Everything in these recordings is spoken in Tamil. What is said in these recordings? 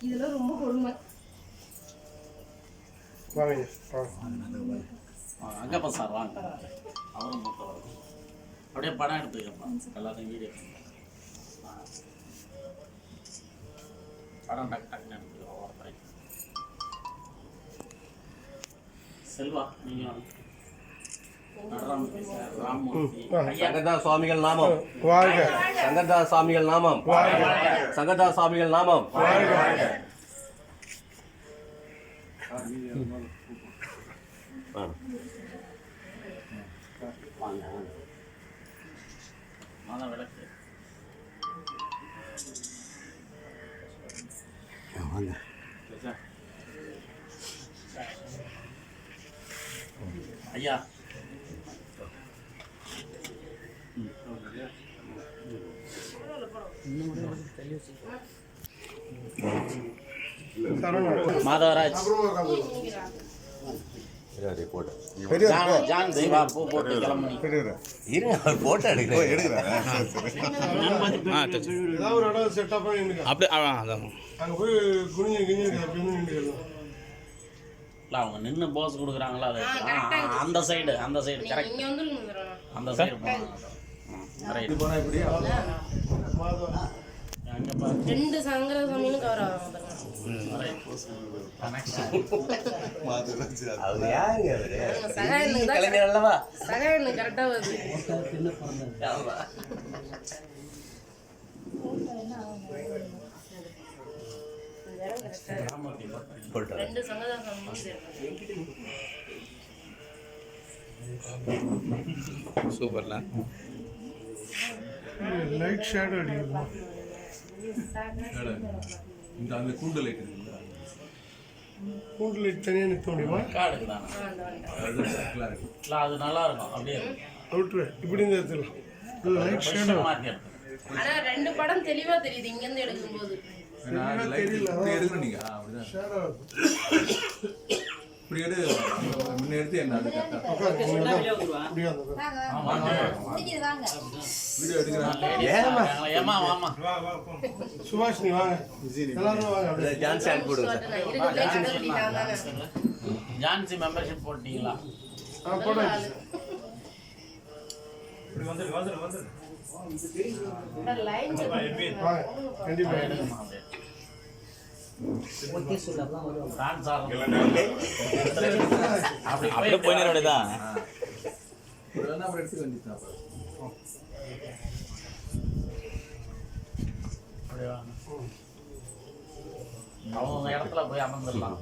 இதெல்லாம் ரொம்ப கொடுமை. அங்கப்பா சார் வாங்க, அவரும் மூத்தவர். அப்படியே படம் எடுத்துக்கப்பா, எல்லாத்தையும் வீடியோ படம் டக் டக்குன்னு எடுத்துக்கிறோம் ஒவ்வொருத்தரையும். செல்வா நீங்கள் சங்கரதாஸ் சுவாமிகள் நாமம் சங்கரதாஸ் சுவாமிகள் நாமம் சங்கரதாஸ் சுவாமிகள் நாமம். மாதா விளக்கு ஐயா மாதவராஜ் ஜான் தேவா பூ போட்டு கிளம்பி போட்டோ எடுக்கிறேன். அவங்க நின்று போஸ் கொடுக்குறாங்களா, அது அந்த சைடு கரெக்ட், அந்த சைடு ரெண்டு சங்கர சாமியும் கவர் ஆகும். சகாயம் கரெக்டா வருது. ரெண்டு சங்கர சாமியும் சூப்பர்ல லைட் ஷேடோ அடிக்குது. இந்த அந்த கூண்டு லைட் இருக்குல்ல, கூண்டு லைட் தனியாக நிற்க முடியுமா? காடுக்கு தானே அது நல்லா இருக்கும். அப்படியே அவுட்ரு இப்படி இருந்து எடுத்துக்கலாம். லைட் ஷேடோ ஆனா ரெண்டு படம் தெளிவா தெரியுது இங்க இருந்து எடுக்கும்போது. எடுக்கணும் நீங்க அப்படிதான் ஷேடோ இப்படி முன்ன எடுத்து என்ன வீடியோ எடுக்கிறாங்க. சுபாஷினி வாங்க, எல்லாரும் வாங்க. ஜான்சி மெம்பர்ஷிப் போட்டீங்களா? அப்படியே போயினோடதான் அவங்க இடத்துல போய் அமர்ந்துடலாம்.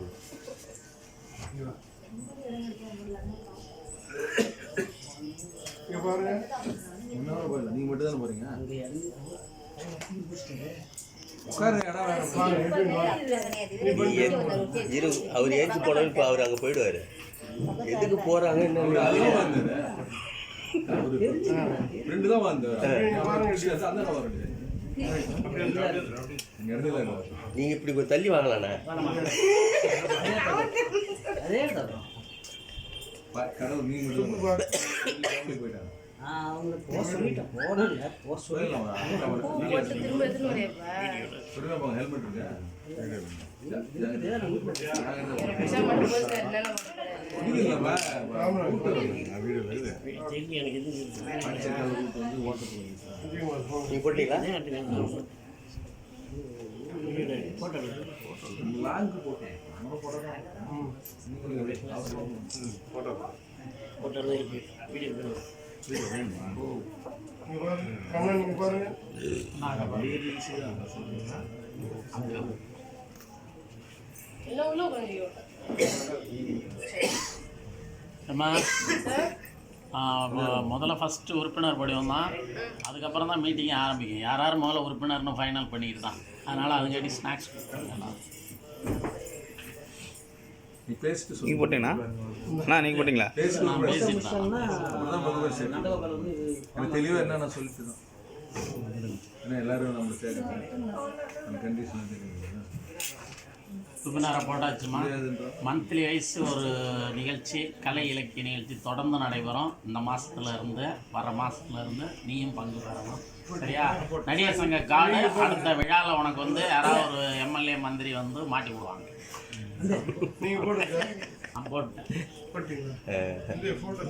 பாருங்க, நீங்க மட்டும் தானே போறீங்க. அவர் ஏற்றி போனோம். இப்போ அவர் அங்கே போயிடுவாரு. எதுக்கு போறாங்க என்ன நீங்க இப்படி கொஞ்சம் தள்ளி வாங்கலாண்ணா. கடவுள் நீங்க போயிட்டாங்க. ஹெல்மெட் இருக்கு. நீங்க போட்டீங்களா? முதல்ல ஃபஸ்ட்டு உறுப்பினர் படிவம் தான், அதுக்கப்புறம் தான் மீட்டிங்கே ஆரம்பிக்கும். யார் யார் முதல்ல உறுப்பினர்னு ஃபைனல் பண்ணிட்டு தான். அதனால் அதுக்காட்டி ஸ்நாக்ஸ் கொடுத்துருங்க. நீங்கள் போட்டீங்களா? நீங்கள் போட்டிங்களா? நான் பேசிட்டு தான் தெளிவாக என்ன நான் சொல்லிட்டு தான். ஏன்னா எல்லாரும் நம்ம கண்டிஷன் உறுப்பினரை போட்டாச்சுமா. மந்த்லி வைஸ் ஒரு நிகழ்ச்சி, கலை இலக்கிய நிகழ்ச்சி தொடர்ந்து நடைபெறும். இந்த மாசத்துல இருந்து வர மாசத்துல இருந்து நீயும் பங்கு பெறணும். சரியா? நடிகர் சங்க கார்டு அடுத்த விழாவில் உனக்கு வந்து யாராவது ஒரு எம்எல்ஏ மந்திரி வந்து மாட்டி விடுவாங்க. நீங்கள் போடுங்க. நான் போட்டேன். போட்டீங்களா? போட்டோ